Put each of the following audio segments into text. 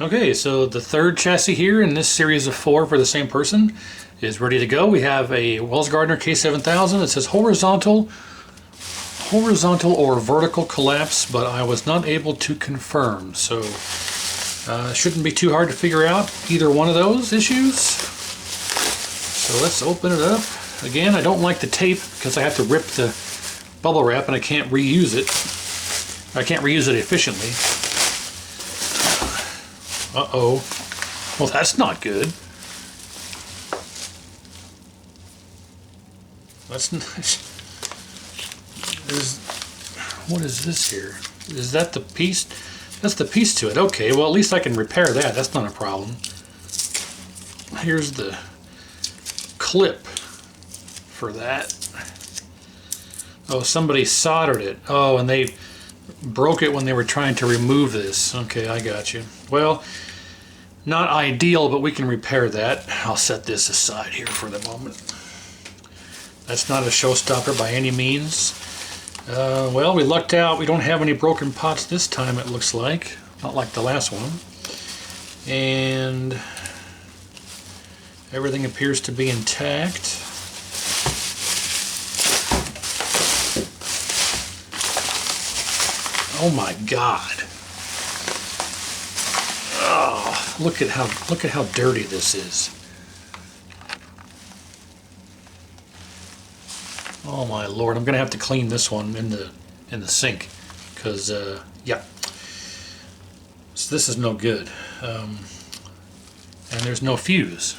Okay, so the third chassis here in this series of 4 for the same person is ready to go. We have a Wells Gardner K7000 that says horizontal or vertical collapse, but I was not able to confirm. So shouldn't be too hard to figure out either one of those issues. So let's open it up. Again, I don't like the tape because I have to rip the bubble wrap and I can't reuse it. I can't reuse it efficiently. Uh-oh. Well, that's not good. That's not... What is this here? Is that the piece? That's the piece to it. Okay, well at least I can repair that. That's not a problem. Here's the clip for that. Oh, somebody soldered it. Oh, and they broke it when they were trying to remove this. Okay, I got you. Well, not ideal, but we can repair that. I'll set this aside here for the moment. That's not a showstopper by any means. Well, we lucked out. We don't have any broken pots this time, it looks like. Not like the last one. And everything appears to be intact. Oh my God. Oh, look at how dirty this is. Oh my Lord, I'm gonna have to clean this one in the sink, because yeah, so this is no good. And there's no fuse.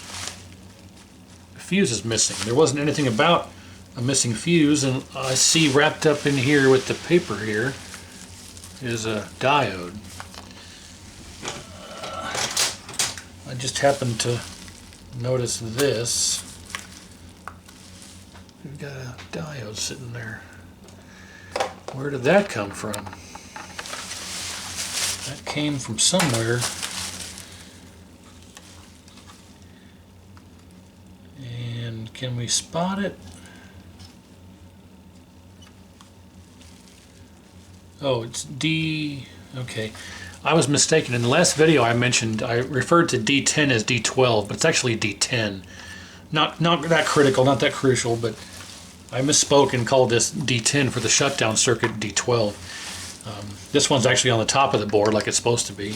The fuse is missing. There wasn't anything about a missing fuse, and I see wrapped up in here with the paper here is a diode. I just happened to notice this. We've got a diode sitting there. Where did that come from? That came from somewhere. And can we spot it? Oh, it's D... Okay. I was mistaken. In the last video I mentioned, I referred to D10 as D12, but it's actually D10. Not that critical, not that crucial, but I misspoke and called this D10 for the shutdown circuit D12. This one's actually on the top of the board like it's supposed to be.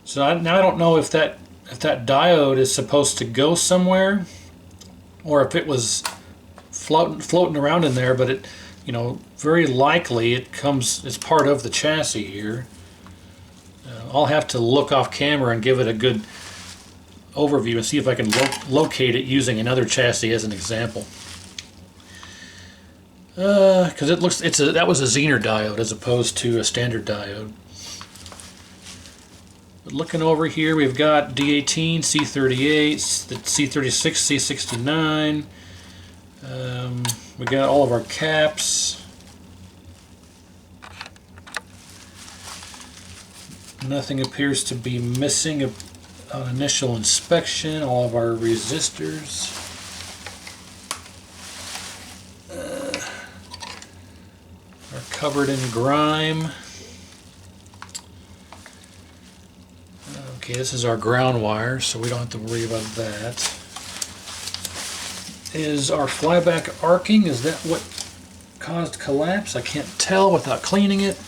So now I don't know if that diode is supposed to go somewhere, or if it was floating around in there, but it, you know, very likely it's part of the chassis here. I'll have to look off camera and give it a good overview and see if I can locate it using another chassis as an example. Because it looks that was a Zener diode as opposed to a standard diode. But looking over here, we've got D18, C38, the C36, C69. We got all of our caps. Nothing appears to be missing on initial inspection. All of our resistors. Are covered in grime. Okay, this is our ground wire, so we don't have to worry about that. Is our flyback arcing? Is that what caused collapse? I can't tell without cleaning it.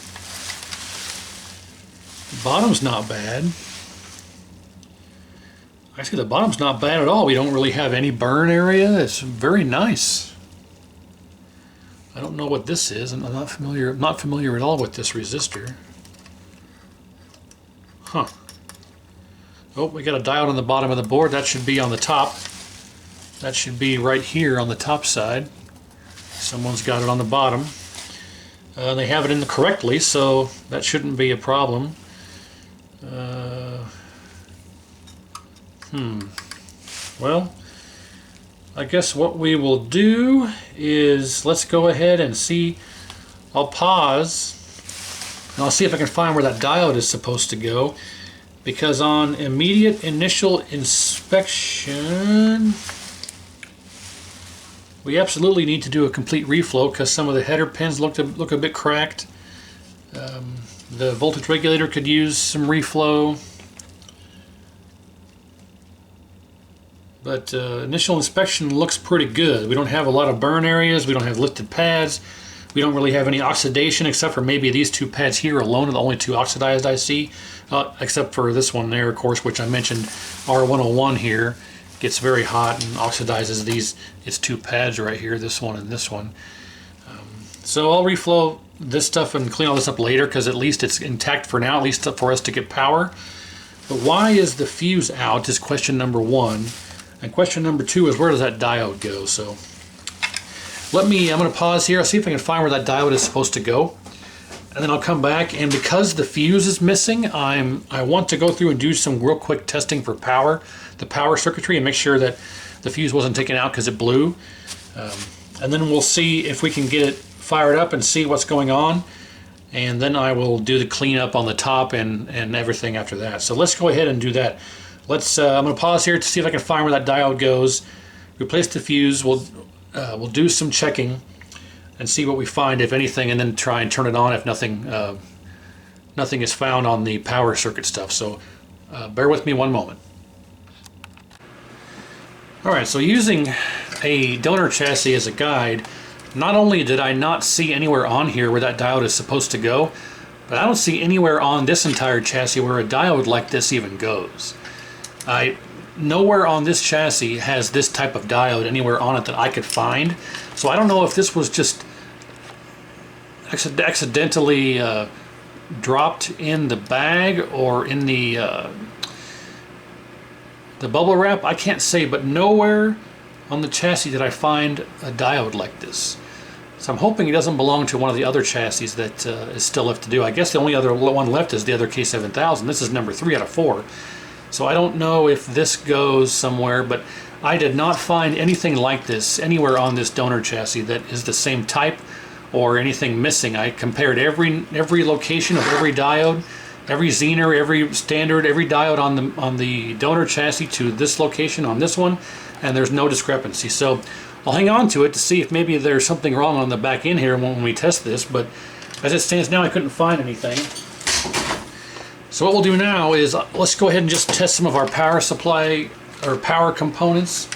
The bottom's not bad. Actually, the bottom's not bad at all. We don't really have any burn area. It's very nice. I don't know what this is. I'm not familiar at all with this resistor. Huh. Oh, we got a diode on the bottom of the board. That should be on the top. That should be right here on the top side. Someone's got it on the bottom. They have it in correctly, so that shouldn't be a problem. Well, I guess what we will do is let's go ahead and see. I'll pause and I'll see if I can find where that diode is supposed to go, because on immediate initial inspection we absolutely need to do a complete reflow because some of the header pins look a bit cracked. The voltage regulator could use some reflow. But initial inspection looks pretty good. We don't have a lot of burn areas. We don't have lifted pads. We don't really have any oxidation except for maybe these two pads here alone are the only two oxidized I see. Except for this one there, of course, which I mentioned, R101 here. Gets very hot and oxidizes these. It's two pads right here, this one and this one. So I'll reflow this stuff and clean all this up later because at least it's intact for now, at least for us to get power. But why is the fuse out is question number one. And question number two is where does that diode go? So I'm going to pause here. I'll see if I can find where that diode is supposed to go. And then I'll come back, and because the fuse is missing, I want to go through and do some real quick testing for power, the power circuitry, and make sure that the fuse wasn't taken out because it blew. And then we'll see if we can get it fired up and see what's going on. And then I will do the cleanup on the top and everything after that. So let's go ahead and do that. I'm going to pause here to see if I can find where that diode goes. Replace the fuse. We'll do some checking and see what we find, if anything, and then try and turn it on if nothing is found on the power circuit stuff. So bear with me one moment. Alright, so using a donor chassis as a guide, not only did I not see anywhere on here where that diode is supposed to go, but I don't see anywhere on this entire chassis where a diode like this even goes. Nowhere on this chassis has this type of diode anywhere on it that I could find. So I don't know if this was just accidentally dropped in the bag or in the bubble wrap. I can't say, but nowhere on the chassis did I find a diode like this. So I'm hoping it doesn't belong to one of the other chassis that is still left to do. I guess the only other one left is the other K7000. This is number 3 out of 4. So I don't know if this goes somewhere, but I did not find anything like this anywhere on this donor chassis that is the same type or anything missing. I compared every location of every diode, every Zener, every standard, every diode on the donor chassis to this location on this one, and there's no discrepancy. So I'll hang on to it to see if maybe there's something wrong on the back end here when we test this, but as it stands now I couldn't find anything. So what we'll do now is let's go ahead and just test some of our power supply or power components,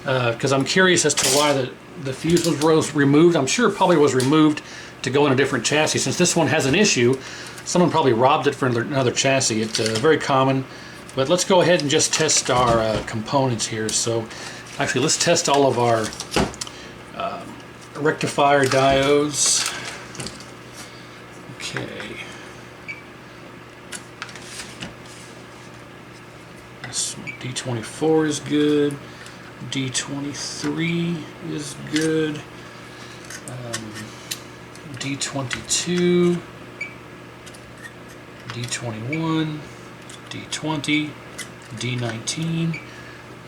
because I'm curious as to why the fuse was removed. I'm sure it probably was removed to go in a different chassis. Since this one has an issue, someone probably robbed it for another chassis. It's very common. But let's go ahead and just test our components here. So actually let's test all of our rectifier diodes. Okay. D24 is good. D23 is good. D22, D21, D20, D19.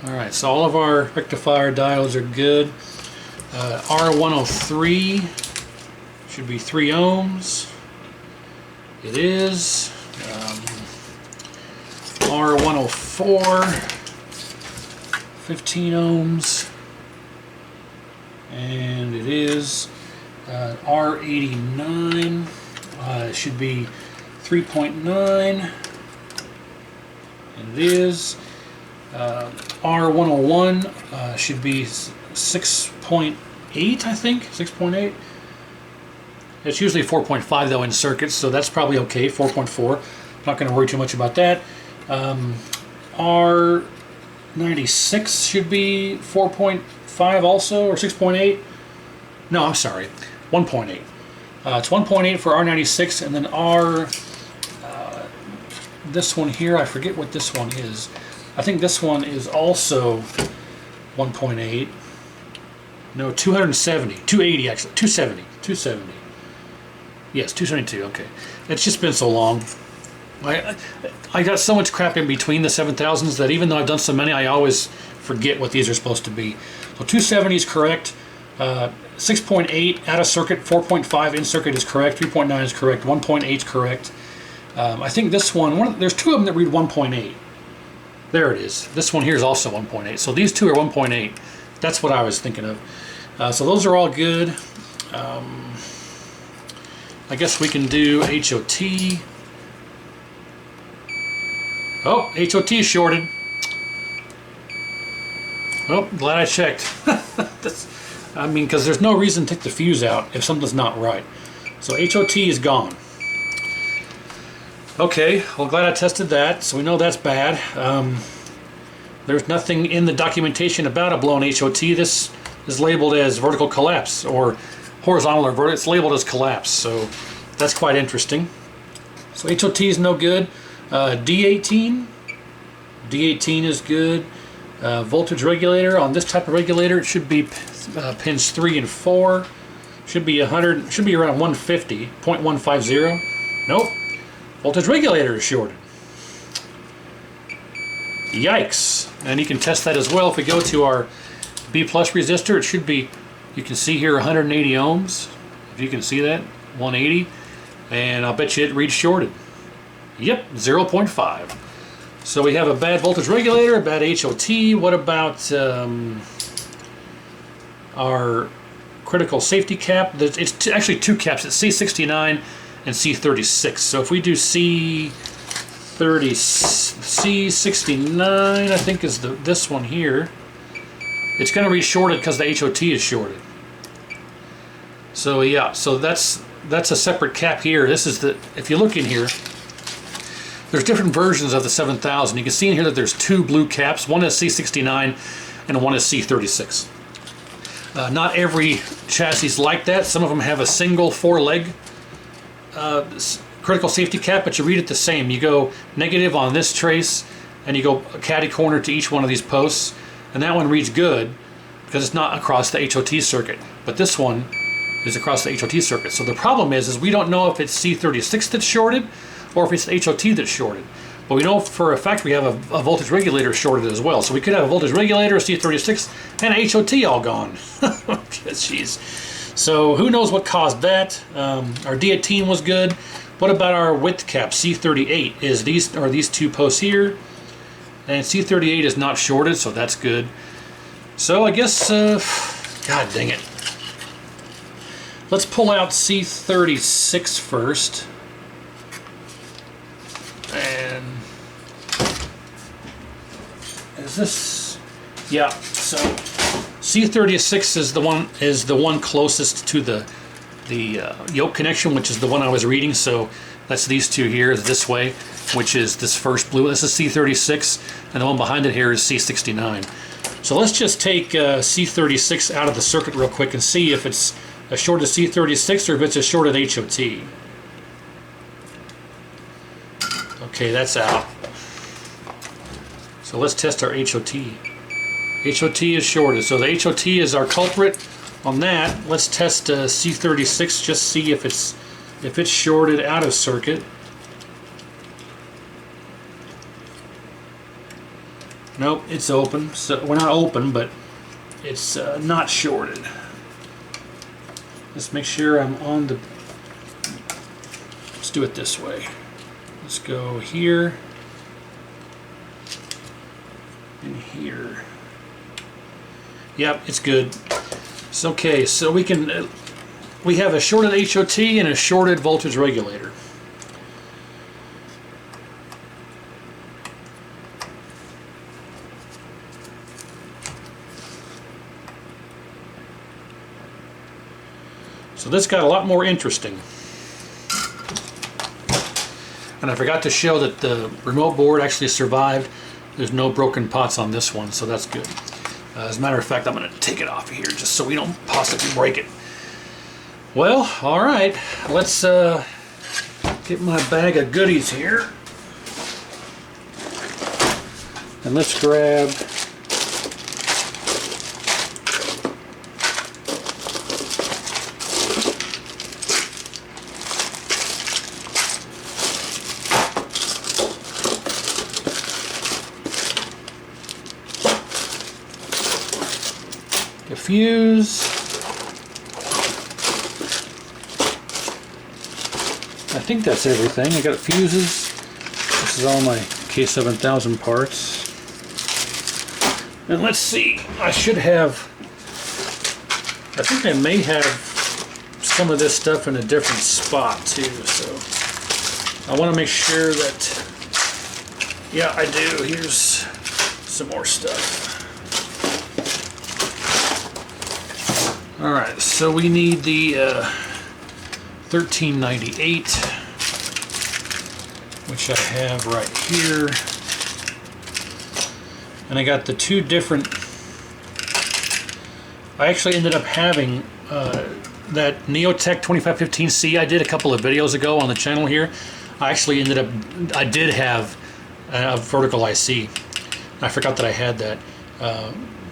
Alright, so all of our rectifier diodes are good. R103 should be 3 ohms. It is. R104, 15 ohms. And it is. R89 should be 3.9. And it is. R101 should be 6.8, I think. 6.8. It's usually 4.5 though in circuits, so that's probably okay. 4.4. Not going to worry too much about that. R96 should be 4.5 also, or 6.8. No, I'm sorry, 1.8. It's 1.8 for R96, and then this one here, I forget what this one is. I think this one is also 1.8. No, 270, 280 actually, 270. Yes, 272, okay. It's just been so long. I got so much crap in between the 7000s that even though I've done so many, I always forget what these are supposed to be. So 270 is correct. 6.8 out of circuit, 4.5 in circuit is correct, 3.9 is correct, 1.8 is correct. I think this one, there's 2 of them that read 1.8. There it is. This one here is also 1.8. So these 2 are 1.8. That's what I was thinking of. So those are all good. I guess we can do HOT. Oh, HOT is shorted. Oh, glad I checked. I mean, because there's no reason to take the fuse out if something's not right. So HOT is gone. Okay, well, glad I tested that, so we know that's bad. There's nothing in the documentation about a blown HOT. This is labeled as vertical collapse, or horizontal or vertical. It's labeled as collapse, so that's quite interesting. So HOT is no good. D18 is good. Voltage regulator on this type of regulator, it should be pins 3 and 4. Should be around 150, 0.150. Nope. Voltage regulator is shorted. Yikes. And you can test that as well. If we go to our B plus resistor, it should be, you can see here 180 ohms. If you can see that, 180. And I'll bet you it reads shorted. Yep, 0.5. So we have a bad voltage regulator, a bad HOT. What about our critical safety cap? It's actually two caps. It's C69 and C36. So if we do C69, I think is this one here, it's going to be shorted because the HOT is shorted. So yeah, so that's a separate cap here. This is the, if you look in here, there's different versions of the 7000. You can see in here that there's two blue caps. One is C69 and one is C36. Not every chassis is like that. Some of them have a single 4-leg critical safety cap, but you read it the same. You go negative on this trace and you go caddy corner to each one of these posts, and that one reads good because it's not across the HOT circuit. But this one is across the HOT circuit. So the problem is we don't know if it's C36 that's shorted or if it's the HOT that's shorted. But we know for a fact we have a voltage regulator shorted as well. So we could have a voltage regulator, a C36, and an HOT all gone. Jeez. So who knows what caused that? Our D18 was good. What about our width cap, C38? These two posts here, and C38 is not shorted, so that's good. So I guess, God dang it. Let's pull out C36 first. And is this? Yeah. So C36 is the one closest to the yoke connection, which is the one I was reading. So that's these two here, this way, which is this first blue. This is C36, and the one behind it here is C69. So let's just take C36 out of the circuit real quick and see if it's a shorted C36 or if it's a shorted HOT. Okay, that's out. So let's test our HOT. HOT is shorted, so the HOT is our culprit on that. Let's test C36, just see if it's shorted out of circuit. Nope, it's open. So we're not open, but it's not shorted. Let's make sure I'm on the. Let's do it this way. Let's go here and here. Yep, it's good. It's okay. So we have a shorted HOT and a shorted voltage regulator. So this got a lot more interesting. And I forgot to show that the remote board actually survived. There's no broken pots on this one, so that's good. As a matter of fact, I'm going to take it off of here just so we don't possibly break it. Well, all right. Let's get my bag of goodies here. And let's grab a fuse. I think that's everything. I got fuses. This is all my K7000 parts. And let's see. I should have. I think I may have some of this stuff in a different spot too. So I want to make sure that. Yeah, I do. Here's some more stuff. Alright, so we need the 1398, which I have right here. And I got the two different, I actually ended up having that Neotech 2515C I did a couple of videos ago on the channel here. I actually ended up, I did have a vertical IC. I forgot that I had that.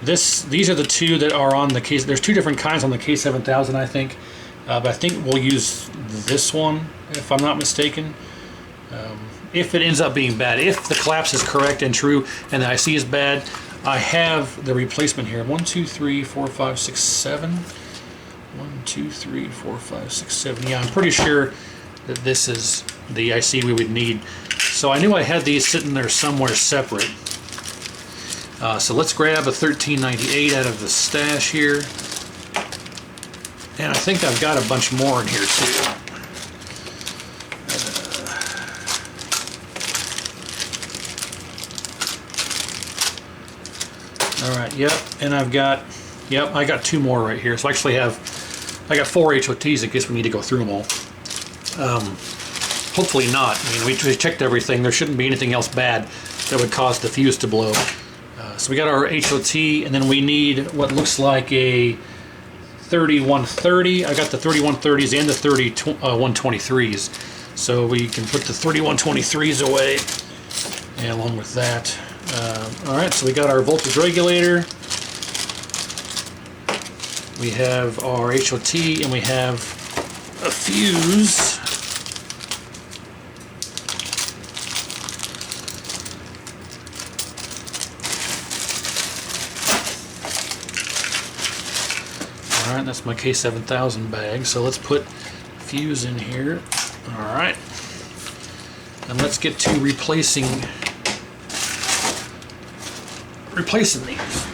These are the two that are on the case. There's two different kinds on the K7000, I think. But I think we'll use this one, if I'm not mistaken. If it ends up being bad, if the collapse is correct and true and the IC is bad, I have the replacement here. 1, 2, 3, 4, 5, 6, 7. 1, 2, 3, 4, 5, 6, 7. Yeah, I'm pretty sure that this is the IC we would need. So I knew I had these sitting there somewhere separate. So let's grab a 1398 out of the stash here. And I think I've got a bunch more in here too. Alright, yep, and I got two more right here. So I actually I got 4 HOTs in case we need to go through them all. Hopefully not. I mean, we checked everything. There shouldn't be anything else bad that would cause the fuse to blow. So we got our HOT, and then we need what looks like a 3130. I got the 3130s and the 123s. So we can put the 3123s away, and along with that. Alright, so we got our voltage regulator. We have our HOT, and we have a fuse. Alright, that's my K7000 bag, so let's put fuse in here. Alright, and let's get to replacing these.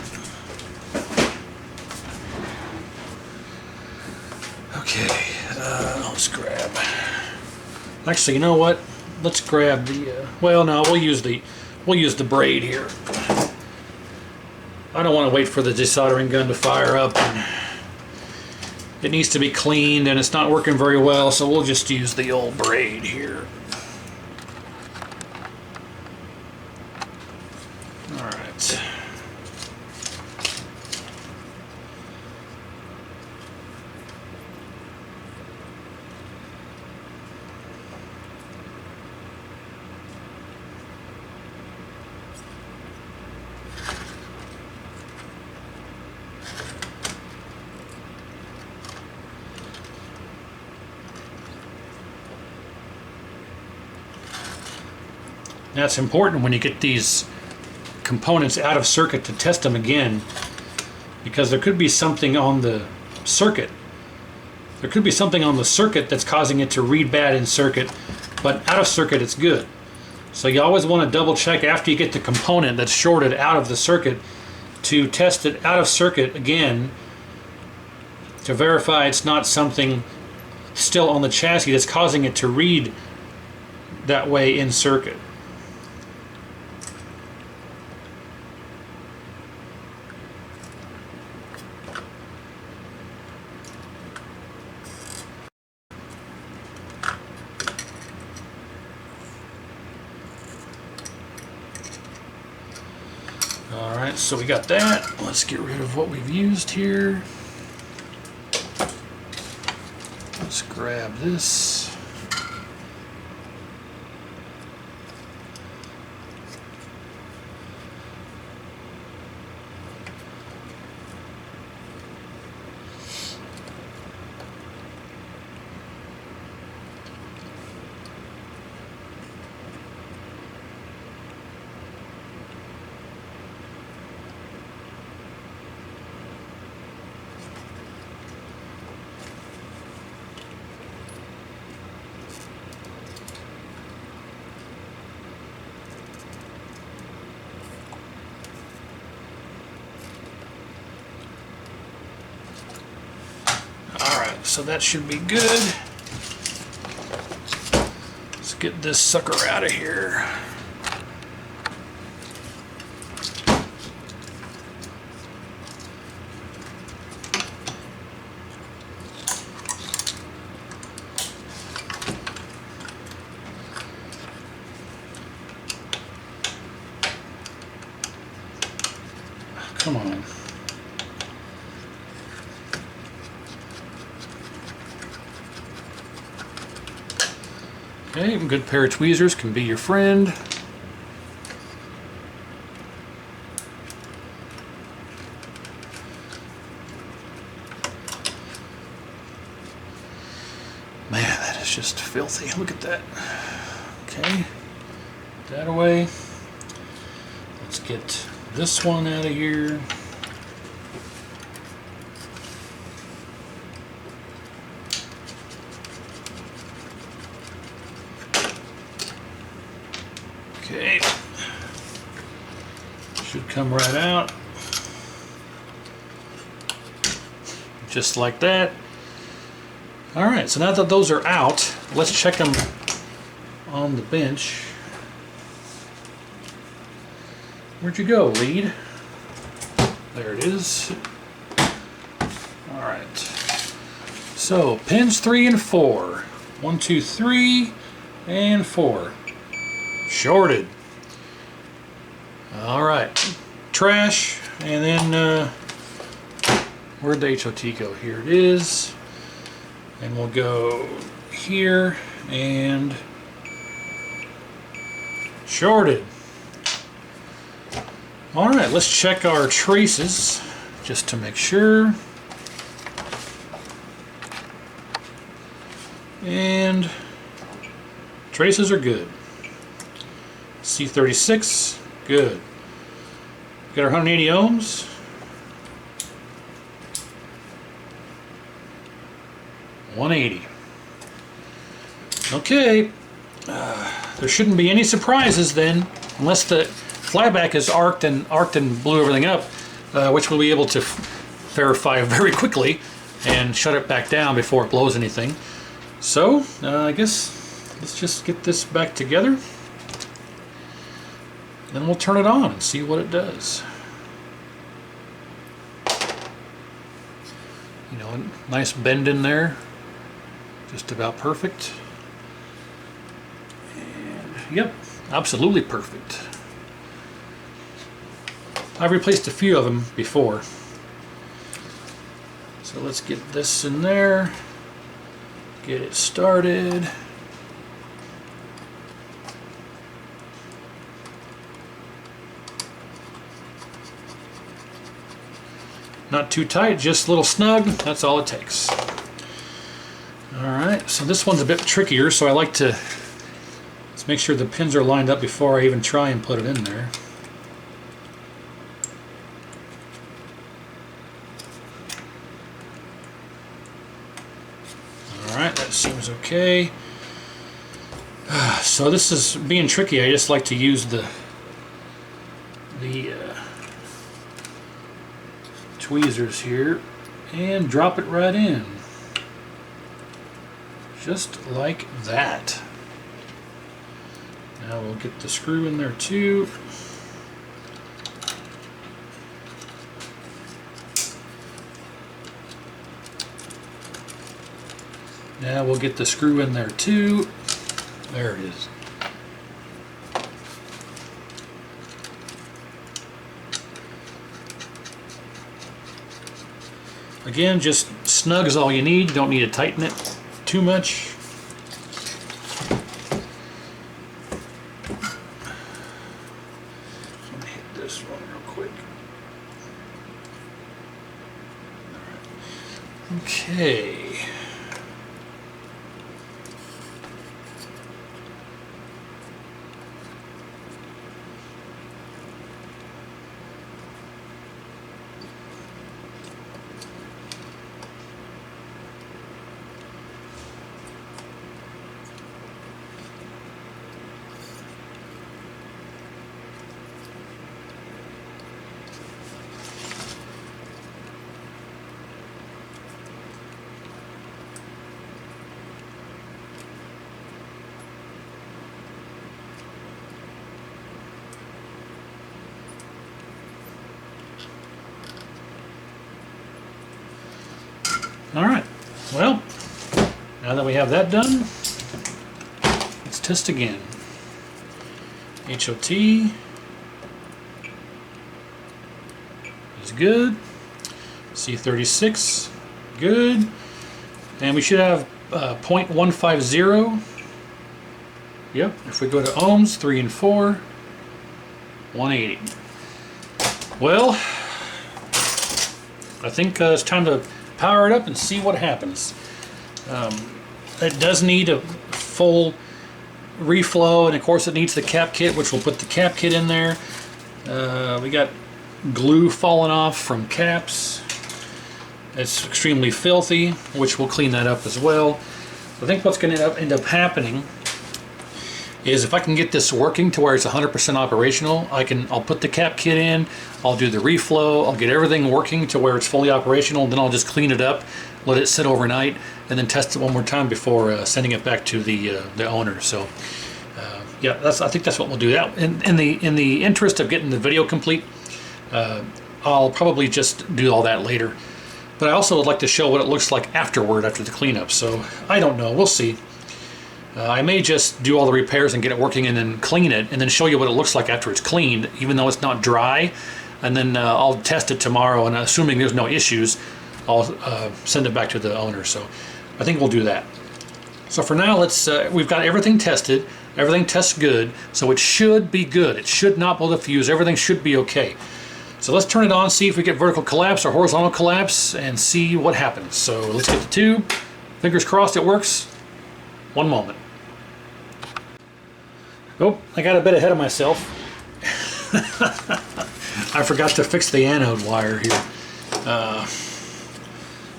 Okay, let's grab. Actually, you know what? Let's grab the. Well, no, we'll use the braid here. I don't want to wait for the desoldering gun to fire up. It needs to be cleaned, and it's not working very well, so we'll just use the old braid here. Alright. That's important when you get these components out of circuit to test them again, because there could be something on the circuit. There could be something on the circuit that's causing it to read bad in circuit, but out of circuit it's good. So you always want to double check after you get the component that's shorted out of the circuit to test it out of circuit again to verify it's not something still on the chassis that's causing it to read that way in circuit. Alright, so we got that. Let's get rid of what we've used here. Let's grab this. Alright, so that should be good. Let's get this sucker out of here. Come on. Okay, a good pair of tweezers can be your friend. Man, that is just filthy. Look at that. Okay, put that away. Let's get this one out of here. Okay, should come right out, just like that. All right, so now that those are out, let's check them on the bench. Where'd you go, lead? There it is. All right, so pins 3 and 4. 1, 2, 3, and 4. Shorted. All right, trash, and then where'd the HOT go? Here it is, and we'll go here and shorted. All right, let's check our traces just to make sure. And traces are good. C36, good. Got our 180 ohms. $180. Okay, there shouldn't be any surprises then, unless the flyback is arced and blew everything up, which we'll be able to verify very quickly and shut it back down before it blows anything. So I guess let's just get this back together. Then we'll turn it on and see what it does. You know, a nice bend in there, just about perfect. And yep, absolutely perfect. I've replaced a few of them before. So let's get this in there, get it started. Not too tight, just a little snug, that's all it takes. Alright, so this one's a bit trickier, so I like to let's make sure the pins are lined up before I even try and put it in there. Alright, that seems okay. So this is being tricky. I just like to use the tweezers here and drop it right in, just like that. Now we'll get the screw in there too. Now we'll get the screw in there too. There it is. Again, just snug is all you need. You don't need to tighten it too much. Let me hit this one real quick. All right. Okay. Alright, well, now that we have that done, let's test again. HOT, good. C36, good. And we should have 0.150. Yep, if we go to ohms, 3 and 4, 180. Well, I think it's time to power it up and see what happens. It does need a full reflow, and of course it needs the cap kit, which we'll put the cap kit in there. We got glue falling off from caps. It's extremely filthy, which we'll clean that up as well. I think what's going to end up happening is if I can get this working to where it's 100% operational, I'll put the cap kit in, I'll do the reflow, I'll get everything working to where it's fully operational, and then I'll just clean it up, let it sit overnight, and then test it one more time before sending it back to the owner. So yeah, I think that's what we'll do. That in the interest of getting the video complete, I'll probably just do all that later. But I also would like to show what it looks like afterward, after the cleanup. So I don't know, we'll see. I may just do all the repairs and get it working and then clean it and then show you what it looks like after it's cleaned, even though it's not dry. And then I'll test it tomorrow, and assuming there's no issues, I'll send it back to the owner. So I think we'll do that. So for now, we've got everything tested. Everything tests good, so it should be good. It should not blow the fuse. Everything should be okay. So let's turn it on, see if we get vertical collapse or horizontal collapse, and see what happens. So let's get the tube. Fingers crossed it works. One moment. Oh, I got a bit ahead of myself. I forgot to fix the anode wire here.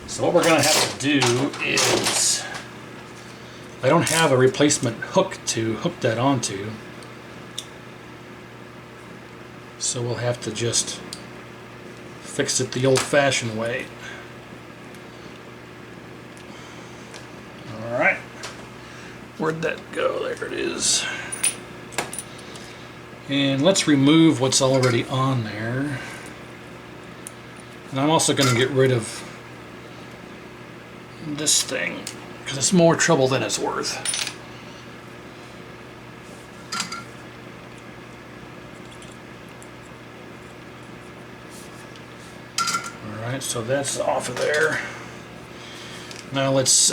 So what we're going to have to do is, I don't have a replacement hook to hook that onto, so we'll have to just fix it the old-fashioned way. Alright, where'd that go? There it is. And let's remove what's already on there. And I'm also going to get rid of this thing, because it's more trouble than it's worth. Alright, so that's off of there. Now let's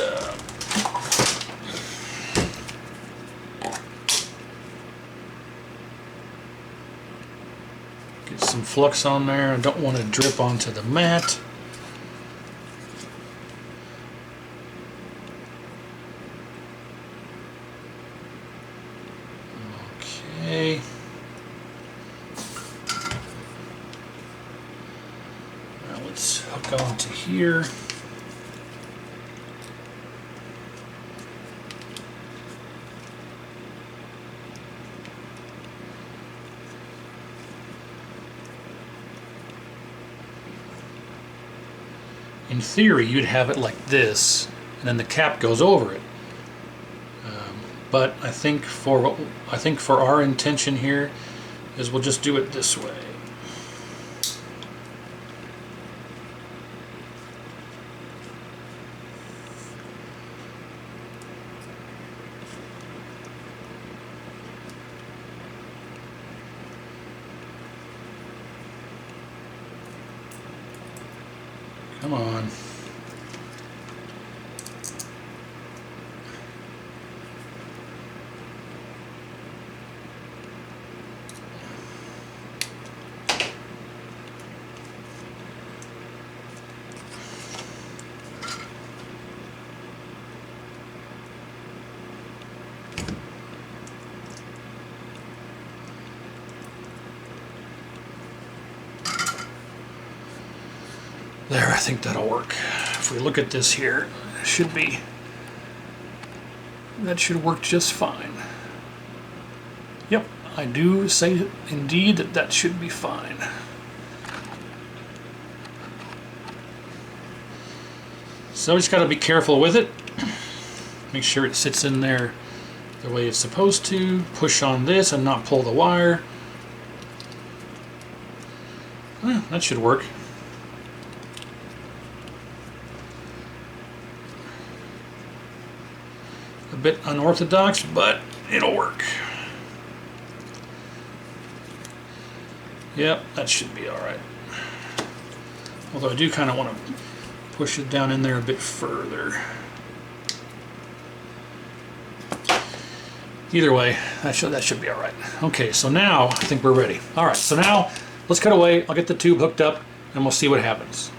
get some flux on there. I don't want to drip onto the mat. Okay. Now let's hook onto here. In theory, you'd have it like this, and then the cap goes over it. But I think for our intention here is we'll just do it this way. Come on. There, I think that'll work. If we look at this here, that should work just fine. Yep, I do say indeed that should be fine. So we just got to be careful with it. Make sure it sits in there the way it's supposed to. Push on this and not pull the wire. That should work. A bit unorthodox, but it'll work. Yep, that should be alright. Although I do kind of want to push it down in there a bit further. Either way, that should be all right. Okay, so now I think we're ready. All right, so now let's cut away. I'll get the tube hooked up and we'll see what happens.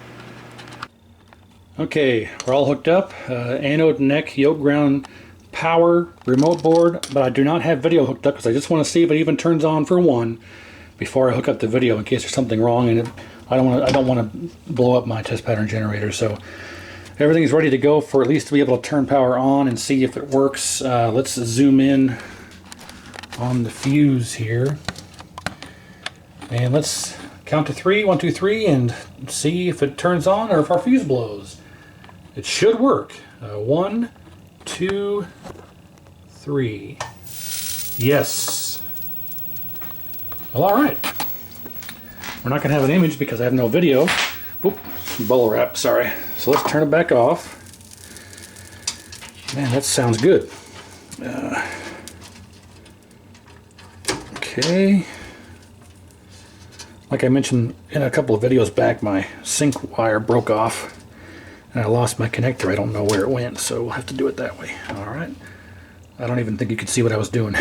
Okay, we're all hooked up. Anode, neck, yoke ground, power, remote board, but I do not have video hooked up because I just want to see if it even turns on for one before I hook up the video in case there's something wrong, and I don't want to blow up my test pattern generator. So everything is ready to go for at least to be able to turn power on and see if it works. Let's zoom in on the fuse here, and let's count to 3, 1, 2, 3, and see if it turns on or if our fuse blows. It should work. 1, 2, 3. Yes. Well, all right. We're not going to have an image because I have no video. Oop, bubble wrap, sorry. So let's turn it back off. Man, that sounds good. Okay. Like I mentioned in a couple of videos back, my sync wire broke off and I lost my connector. I don't know where it went, so we'll have to do it that way. All right. I don't even think you could see what I was doing.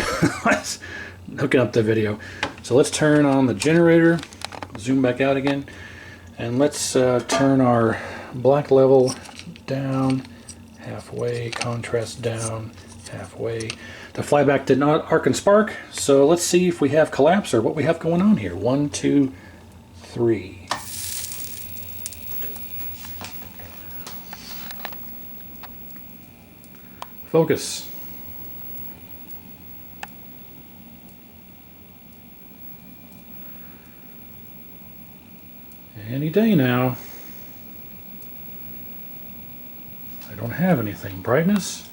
Hooking up the video. So let's turn on the generator, zoom back out again, and let's turn our black level down halfway, contrast down halfway. The flyback did not arc and spark, so let's see if we have collapse or what we have going on here. 1, 2, 3. Focus. Any day now. I don't have anything. Brightness?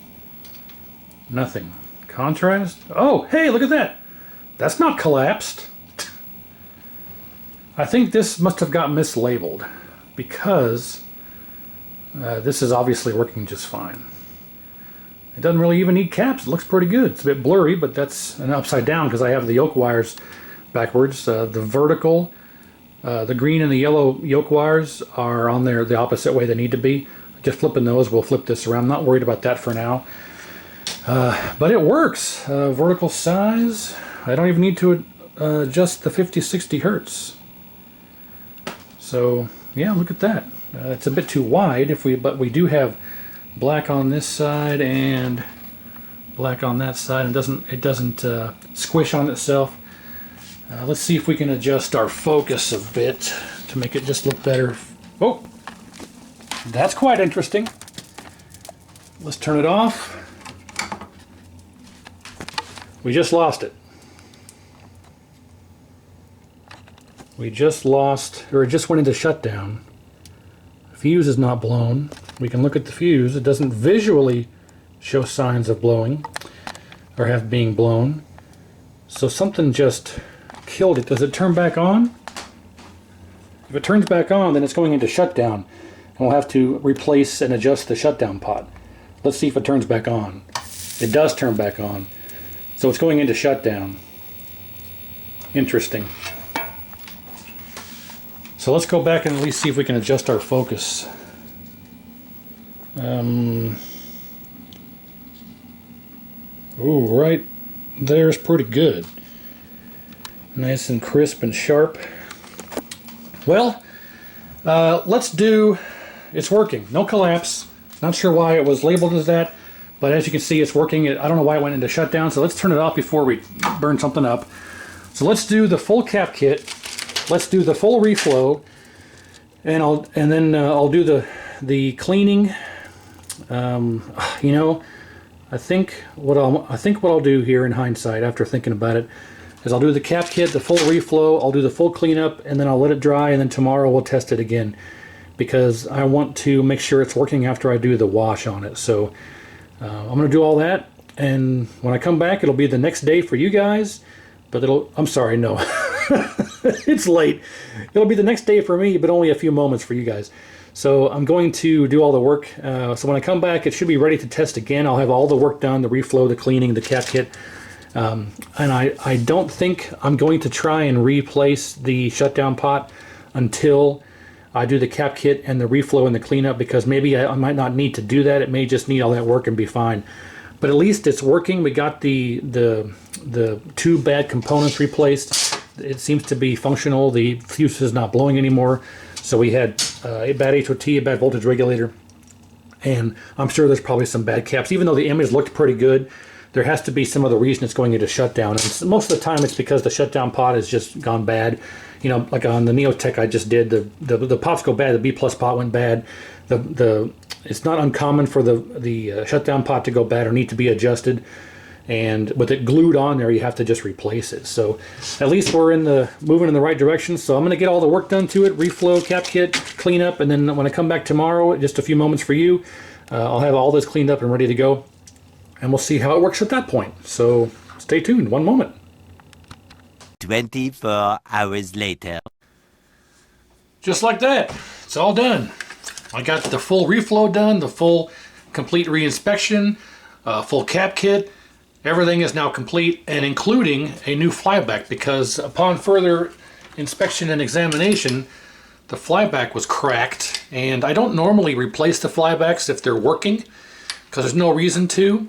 Nothing. Contrast? Oh, hey, look at that! That's not collapsed. I think this must have got mislabeled because this is obviously working just fine. It doesn't really even need caps. It looks pretty good. It's a bit blurry, but that's an upside down because I have the yoke wires backwards. The vertical, the green and the yellow yoke wires are on there the opposite way they need to be. Just flipping those, we'll flip this around. I'm not worried about that for now. But it works. Vertical size, I don't even need to adjust the 50-60 hertz. So yeah, look at that. It's a bit too wide, but we do have black on this side and black on that side, and it doesn't squish on itself. Let's see if we can adjust our focus a bit to make it just look better. Oh, that's quite interesting. Let's turn it off. We just lost it. We just lost, or it just went into shutdown. Fuse is not blown. We can look at the fuse. It doesn't visually show signs of blowing or have being blown. So something just killed it. Does it turn back on? If it turns back on, then it's going into shutdown, and we'll have to replace and adjust the shutdown pot. Let's see if it turns back on. It does turn back on. So it's going into shutdown. Interesting. So let's go back and at least see if we can adjust our focus. Ooh, right there's pretty good. Nice and crisp and sharp. Well, let's do, it's working. No collapse. Not sure why it was labeled as that, but as you can see, it's working. I don't know why it went into shutdown, so let's turn it off before we burn something up. So let's do the full cap kit. Let's do the full reflow, and then I'll do the cleaning. You know, I think what I'll do here in hindsight, after thinking about it, is I'll do the cap kit, the full reflow, I'll do the full cleanup, and then I'll let it dry, and then tomorrow we'll test it again, because I want to make sure it's working after I do the wash on it. So I'm going to do all that, and when I come back, it'll be the next day for you guys. But I'm sorry, no. It's late. It'll be the next day for me, but only a few moments for you guys. So I'm going to do all the work. So when I come back, it should be ready to test again. I'll have all the work done, the reflow, the cleaning, the cap kit. And I don't think I'm going to try and replace the shutdown pot until I do the cap kit and the reflow and the cleanup, because maybe I might not need to do that. It may just need all that work and be fine. But at least it's working. We got the two bad components replaced. It seems to be functional. The fuse is not blowing anymore. So we had a bad HOT, a bad voltage regulator, and I'm sure there's probably some bad caps. Even though the image looked pretty good, there has to be some other reason it's going into shutdown. And most of the time it's because the shutdown pot has just gone bad. You know, like on the Neotech I just did, the pots go bad, the B plus pot went bad. It's not uncommon for the shutdown pot to go bad or need to be adjusted. And with it glued on there, you have to just replace it. So at least we're moving in the right direction. So I'm going to get all the work done to it, reflow, cap kit, clean up, and then when I come back tomorrow, just a few moments for you, I'll have all this cleaned up and ready to go. And we'll see how it works at that point. So stay tuned, one moment. 24 hours later. Just like that, it's all done. I got the full reflow done, the full complete reinspection, full cap kit. Everything is now complete, and including a new flyback, because upon further inspection and examination, the flyback was cracked. And I don't normally replace the flybacks if they're working, because there's no reason to.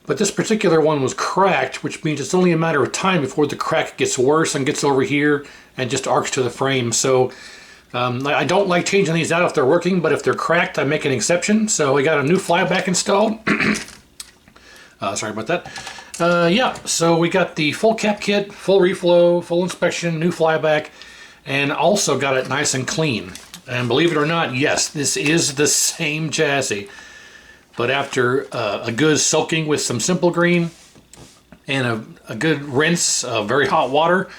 But this particular one was cracked, which means it's only a matter of time before the crack gets worse and gets over here and just arcs to the frame. So I don't like changing these out if they're working, but if they're cracked, I make an exception. So we got a new flyback installed. Sorry about that. Yeah, so we got the full cap kit, full reflow, full inspection, new flyback, and also got it nice and clean. And believe it or not, yes, this is the same chassis. But after a good soaking with some Simple Green and a good rinse of very hot water,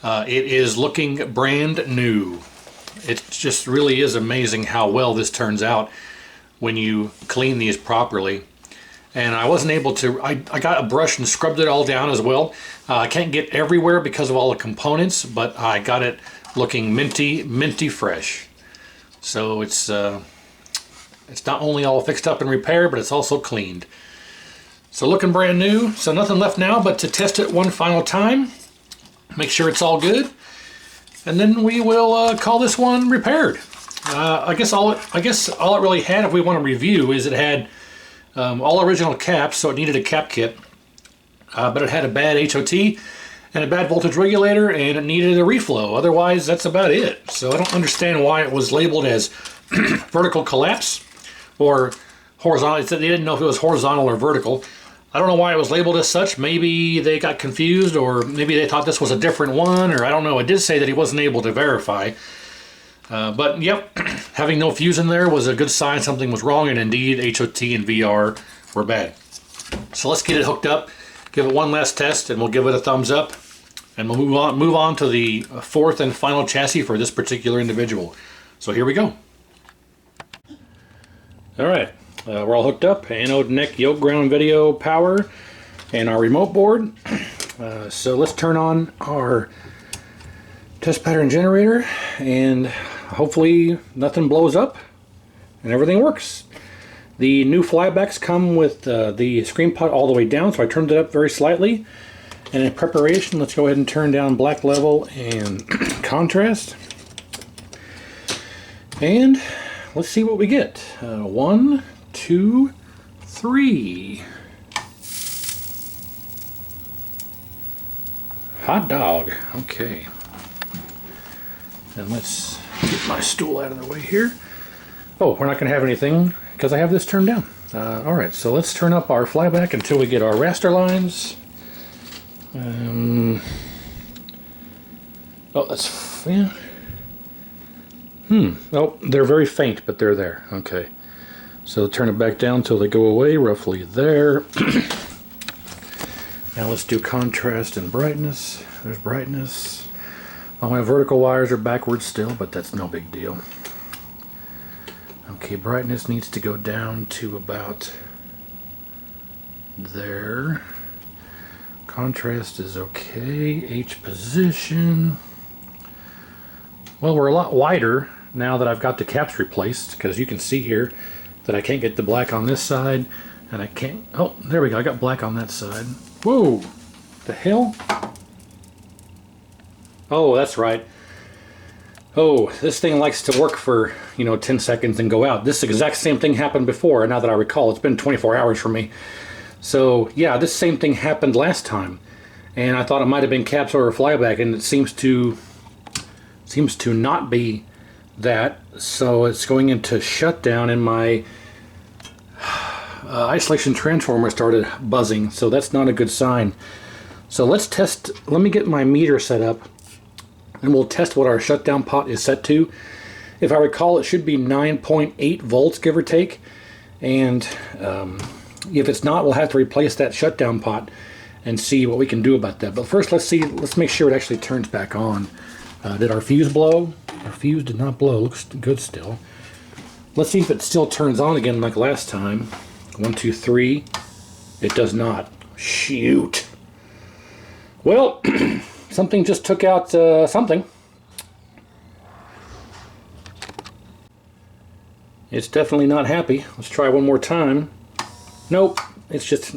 it is looking brand new. It just really is amazing how well this turns out when you clean these properly. And I wasn't able to, I got a brush and scrubbed it all down as well. I can't get everywhere because of all the components, but I got it looking minty fresh. So it's not only all fixed up and repaired, but it's also cleaned. So looking brand new. So nothing left now but to test it one final time, make sure it's all good, and then we will call this one repaired. I guess all it really had, if we want to review, is it had all original caps, so it needed a cap kit, but it had a bad HOT and a bad voltage regulator, and it needed a reflow. Otherwise, that's about it. So I don't understand why it was labeled as vertical collapse or horizontal. They didn't know if it was horizontal or vertical. I don't know why it was labeled as such. Maybe they got confused, or maybe they thought this was a different one, or I don't know. It did say that he wasn't able to verify. But yep, having no fuse in there was a good sign something was wrong, and indeed HOT and VR were bad. So let's get it hooked up, give it one last test, and we'll give it a thumbs up, and we'll move on to the fourth and final chassis for this particular individual. So here we go. All right, we're all hooked up, anode, neck, yoke, ground, video, power, and our remote board. So let's turn on our test pattern generator, and hopefully nothing blows up and everything works. The new flybacks come with the screen pot all the way down, so I turned it up very slightly. And in preparation, let's go ahead and turn down black level and contrast. And let's see what we get. 1, 2, 3. Hot dog. Okay. And let's get my stool out of the way here. Oh, we're not going to have anything because I have this turned down. Alright, so let's turn up our flyback until we get our raster lines. Oh, that's... yeah. Oh, they're very faint, but they're there. Okay. So turn it back down until they go away, roughly there. Now let's do contrast and brightness. There's brightness. All my vertical wires are backwards still, but that's no big deal. Okay, brightness needs to go down to about there. Contrast is okay. H position. Well, we're a lot wider now that I've got the caps replaced, because you can see here that I can't get the black on this side, and I can't... oh, there we go. I got black on that side. Whoa! The hell? Oh, that's right. Oh, this thing likes to work for, 10 seconds and go out. This exact same thing happened before, now that I recall. It's been 24 hours for me. So, yeah, this same thing happened last time. And I thought it might have been capsule or flyback, and it seems to not be that. So it's going into shutdown, and my isolation transformer started buzzing, so that's not a good sign. So let's test. Let me get my meter set up, and we'll test what our shutdown pot is set to. If I recall, it should be 9.8 volts, give or take. And if it's not, we'll have to replace that shutdown pot and see what we can do about that. But first, let's make sure it actually turns back on. Did our fuse blow? Our fuse did not blow. Looks good still. Let's see if it still turns on again like last time. 1, 2, 3. It does not. Shoot. Well, something just took out something. It's definitely not happy. Let's try one more time. Nope. It's just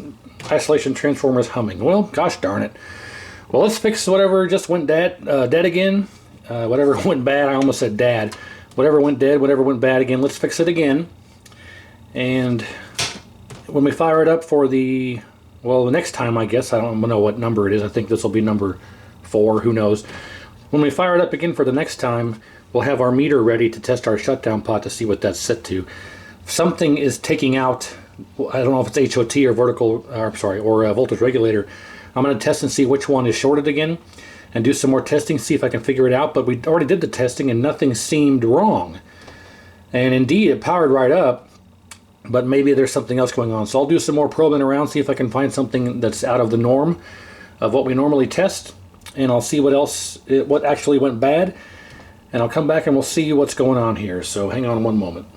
isolation transformers humming. Well, gosh darn it. Well, let's fix whatever just went dead again. Whatever went bad, I almost said dad. Whatever went dead, whatever went bad again, let's fix it again. And when we fire it up for the next time, I guess, I don't know what number it is. I think this will be number 4, who knows. When we fire it up again for the next time, we'll have our meter ready to test our shutdown pot to see what that's set to. Something is taking out, I don't know if it's HOT or or voltage regulator. I'm going to test and see which one is shorted again and do some more testing, see if I can figure it out. But we already did the testing and nothing seemed wrong. And indeed, it powered right up, but maybe there's something else going on. So I'll do some more probing around, see if I can find something that's out of the norm of what we normally test. And I'll see what actually went bad. And I'll come back and we'll see what's going on here. So hang on one moment.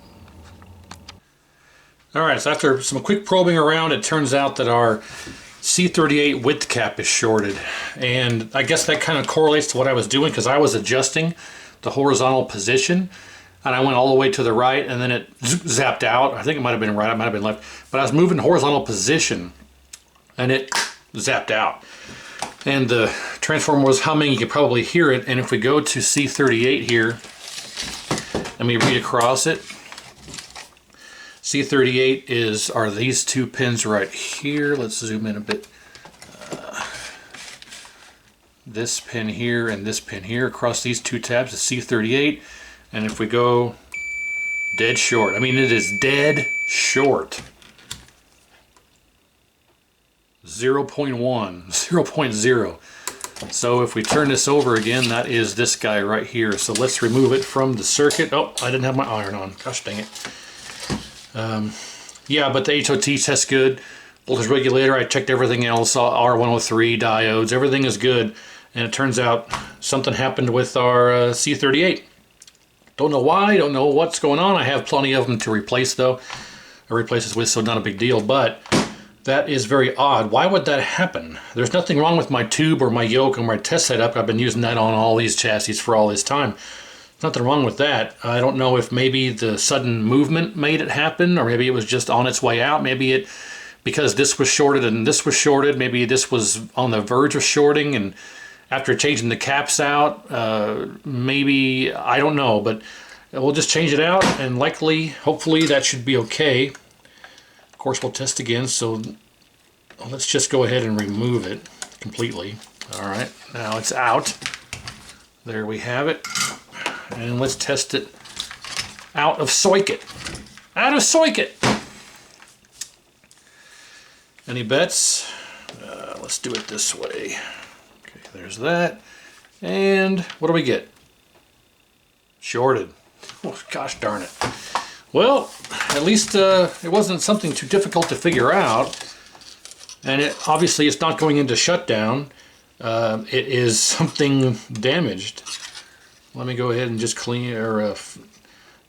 Alright, so after some quick probing around, it turns out that our C38 width cap is shorted. And I guess that kind of correlates to what I was doing, because I was adjusting the horizontal position. And I went all the way to the right, and then it zapped out. I think it might have been right, it might have been left. But I was moving horizontal position, and it zapped out. And the transformer was humming, you could probably hear it. And if we go to C38 here, let me read across it. C38 are these two pins right here. Let's zoom in a bit. This pin here and this pin here across these two tabs is C38. And if we go dead short, I mean it is dead short. 0.1, 0.0. So if we turn this over again, that is this guy right here. So let's remove it from the circuit. Oh, I didn't have my iron on. Gosh dang it. Yeah, but the HOT tests good. Voltage regulator, I checked everything else. R103 diodes, everything is good. And it turns out something happened with our C38. Don't know why, don't know what's going on. I have plenty of them to replace though. I replace this with, so not a big deal. But that is very odd. Why would that happen? There's nothing wrong with my tube or my yoke or my test setup. I've been using that on all these chassis for all this time. Nothing wrong with that. I don't know if maybe the sudden movement made it happen, or maybe it was just on its way out. Maybe because this was shorted and this was shorted, maybe this was on the verge of shorting, and after changing the caps out, maybe, I don't know, but we'll just change it out, and hopefully that should be okay. Of course, we'll test again, so let's just go ahead and remove it completely. All right, now it's out. There we have it. And let's test it out of socket. Out of socket! Any bets? Let's do it this way. Okay, there's that. And what do we get? Shorted. Oh, gosh darn it. Well, at least it wasn't something too difficult to figure out. And obviously it's not going into shutdown. It is something damaged. Let me go ahead and just clean, or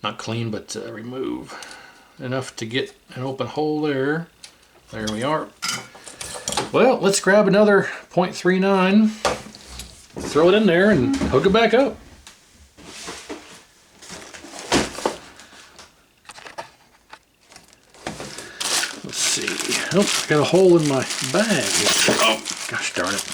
not clean, but remove enough to get an open hole there. There we are. Well, let's grab another 0.39, throw it in there, and hook it back up. Let's see. Oh, I got a hole in my bag. Oh, gosh darn it.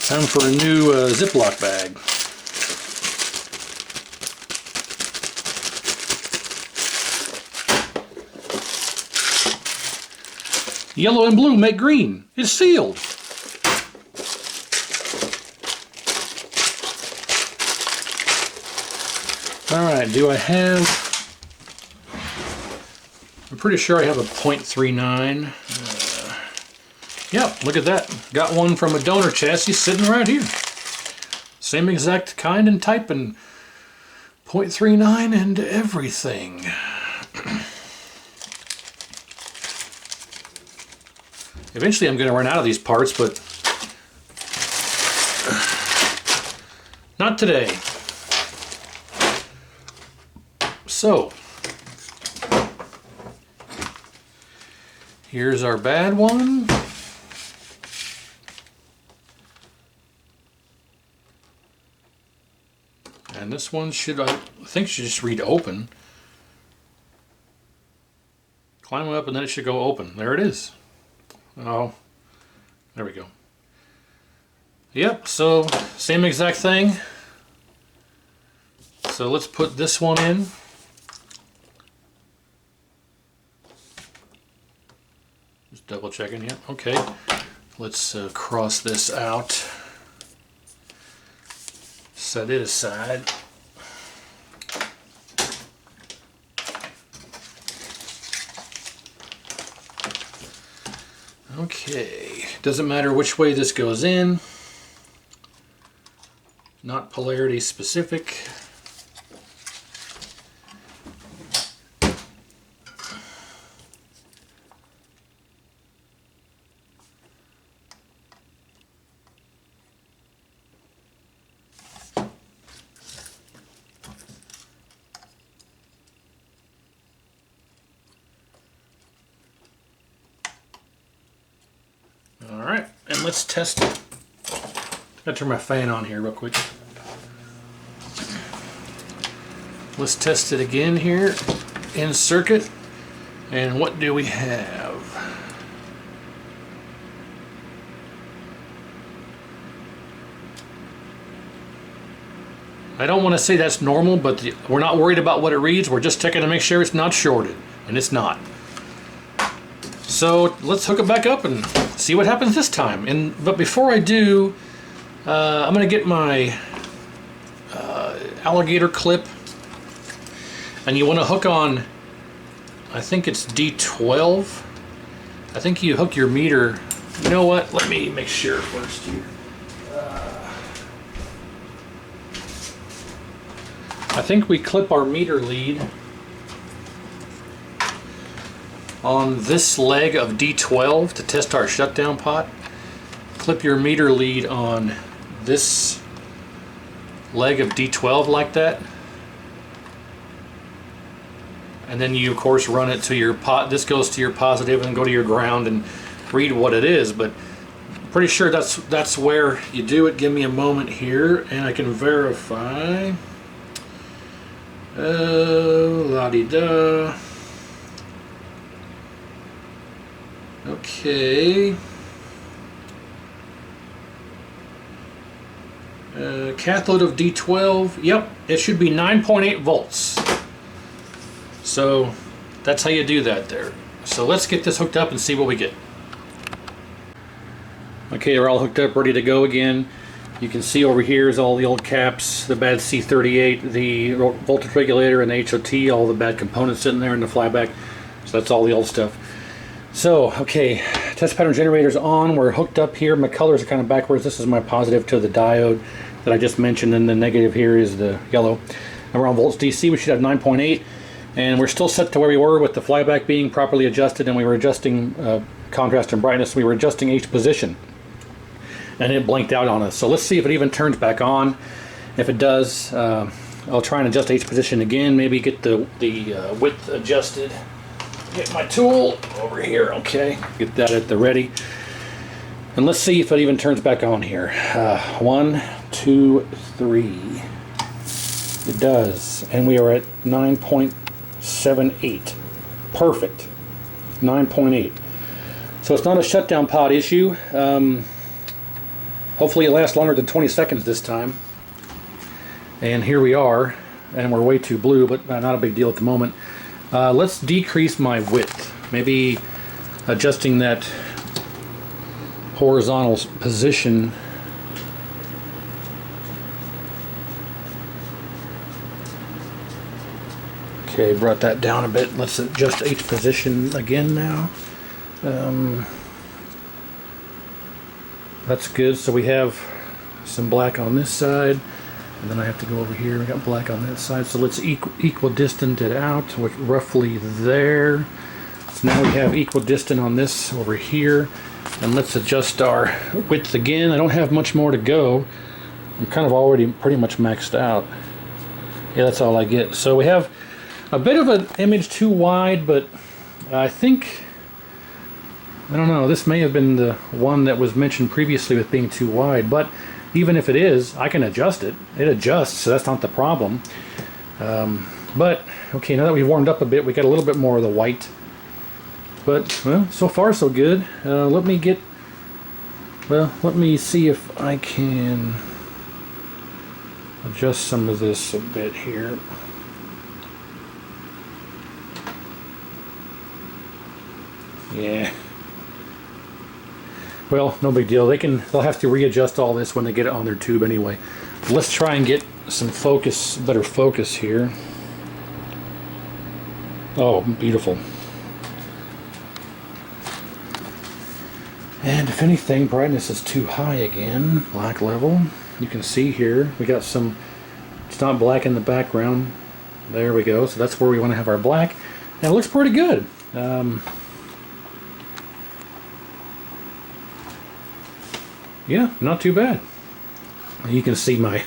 Time for a new Ziploc bag. Yellow and blue make green. It's sealed. Alright, do I have... I'm pretty sure I have a .39. Yep, look at that. Got one from a donor chassis sitting right here. Same exact kind and type and .39 and everything. Eventually I'm going to run out of these parts, but not today. So, here's our bad one. And this one should, I think, should just read open. Climb up and then it should go open. There it is. Oh, there we go. Yep, so same exact thing. So let's put this one in. Just double checking, yep, okay. Let's cross this out. Set it aside. Okay, doesn't matter which way this goes in. Not polarity specific. Alright, and let's test it. Gotta turn my fan on here real quick. Let's test it again here in circuit. And what do we have? I don't want to say that's normal, but we're not worried about what it reads. We're just checking to make sure it's not shorted, and it's not. So let's hook it back up and see what happens this time. But before I do, I'm going to get my alligator clip, and you want to hook on, I think it's D12. I think you hook your meter. You know what? Let me make sure first here. I think we clip our meter lead on this leg of D12 to test our shutdown pot. Clip your meter lead on this leg of D12 like that. And then you of course run it to your pot. This goes to your positive and go to your ground and read what it is, but pretty sure that's where you do it. Give me a moment here and I can verify. La-di-da. Okay. Cathode of D12. Yep, it should be 9.8 volts. So that's how you do that there. So let's get this hooked up and see what we get. Okay, we're all hooked up, ready to go again. You can see over here is all the old caps, the bad C38, the voltage regulator, and the HOT, all the bad components sitting there in the flyback. So that's all the old stuff. So, okay, test pattern generator's on. We're hooked up here. My colors are kind of backwards. This is my positive to the diode that I just mentioned, and the negative here is the yellow. And we're on volts DC. We should have 9.8. And we're still set to where we were with the flyback being properly adjusted, and we were adjusting contrast and brightness. We were adjusting each position. And it blinked out on us. So let's see if it even turns back on. If it does, I'll try and adjust H position again. Maybe get the width adjusted. Get my tool over here. Okay, get that at the ready. And let's see if it even turns back on here. 1, 2, 3. It does. And we are at 9.78. Perfect. 9.8. So it's not a shutdown pod issue. Hopefully it lasts longer than 20 seconds this time. And here we are, and we're way too blue, but not a big deal at the moment. Let's decrease my width. Maybe adjusting that horizontal position. Okay, brought that down a bit. Let's adjust H position again now. That's good. So we have some black on this side, and then I have to go over here. We got black on that side. So let's equidistant it out, roughly there. So now we have equidistant on this over here, and let's adjust our width again. I don't have much more to go. I'm kind of already pretty much maxed out. Yeah, that's all I get. So we have a bit of an image too wide, but I think, I don't know, this may have been the one that was mentioned previously with being too wide, but even if it is, I can adjust it. It adjusts, so that's not the problem. But, okay, now that we've warmed up a bit, we got a little bit more of the white. But, well, so far so good. Let me see if I can adjust some of this a bit here. Yeah. Well, no big deal. They'll have to readjust all this when they get it on their tube anyway. Let's try and get some focus, better focus here. Oh, beautiful. And if anything, brightness is too high again. Black level. You can see here we got some, it's not black in the background. There we go. So that's where we want to have our black. And it looks pretty good. Yeah, not too bad. You can see my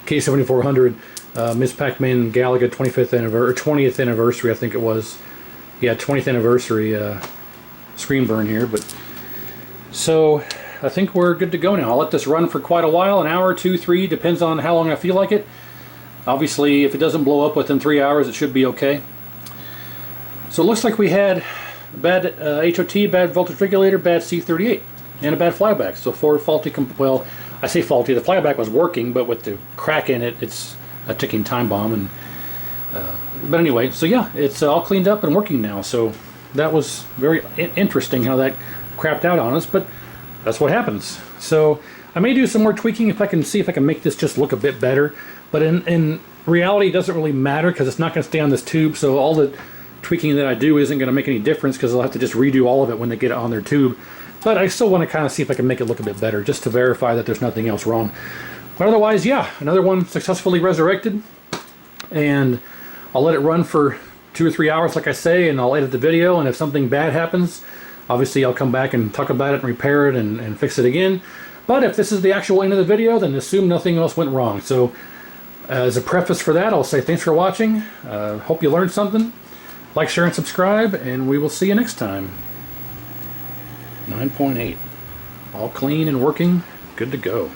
K7400 Ms. Pac-Man Galaga 25th anniversary, or 20th anniversary, I think it was. Yeah, 20th anniversary screen burn here. But so I think we're good to go now. I'll let this run for quite a while, an hour, 2, 3, depends on how long I feel like it. Obviously, if it doesn't blow up within 3 hours, it should be okay. So it looks like we had bad HOT, bad voltage regulator, bad C38. And a bad flyback. So 4 faulty, well, I say faulty, the flyback was working, but with the crack in it, it's a ticking time bomb. And but anyway, so yeah, it's all cleaned up and working now. So that was very interesting how that crapped out on us, but that's what happens. So I may do some more tweaking if I can see if I can make this just look a bit better. But in reality, it doesn't really matter because it's not going to stay on this tube. So all the tweaking that I do isn't going to make any difference because I'll have to just redo all of it when they get it on their tube. But I still want to kind of see if I can make it look a bit better, just to verify that there's nothing else wrong. But otherwise, yeah, another one successfully resurrected. And I'll let it run for 2 or 3 hours, like I say, and I'll edit the video. And if something bad happens, obviously I'll come back and talk about it and repair it and fix it again. But if this is the actual end of the video, then assume nothing else went wrong. So as a preface for that, I'll say thanks for watching. Hope you learned something. Like, share, and subscribe, and we will see you next time. 9.8. All clean and working. Good to go.